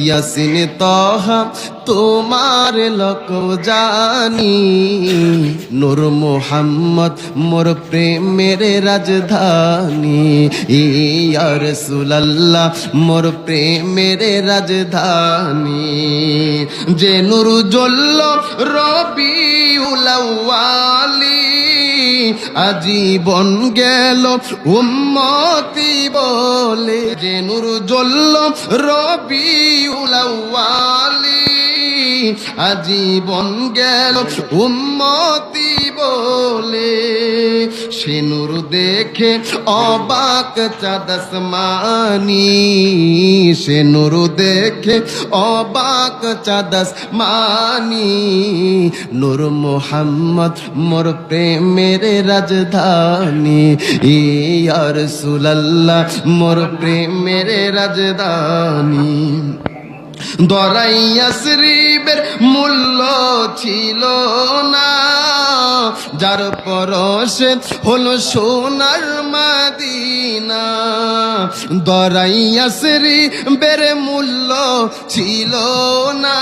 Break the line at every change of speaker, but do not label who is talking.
ইয়াসিন তাহা তোমার লোক জানি, নূর মুহাম্মদ মোর প্রেমের রাজধানী, ইয়া রাসূলুল্লাহ মোর প্রেমের রাজধানী। যে নূর জ্বলল রবিউল আউয়ালি, আজীবন গেল উম্মতি বলে। যে নূর জ্বলল রবিউল আউয়ালি, আজীবন গেল উম্মতি বলে। সে নূর দেখে অবাক চাঁদ আসমানি, সে নূর দেখে অবাক চাঁদ আসমানি। নূর মুহাম্মদ মোর প্রেমের রাজধানী, ইয়া রাসূলুল্লাহ মোর প্রেমের রাজধানী। দরাইয়া শরীফের মূল্য ছিল না, যার পরশে হলো সোনার মদিনা। দরাইয়া শরীফের মূল্য ছিল না।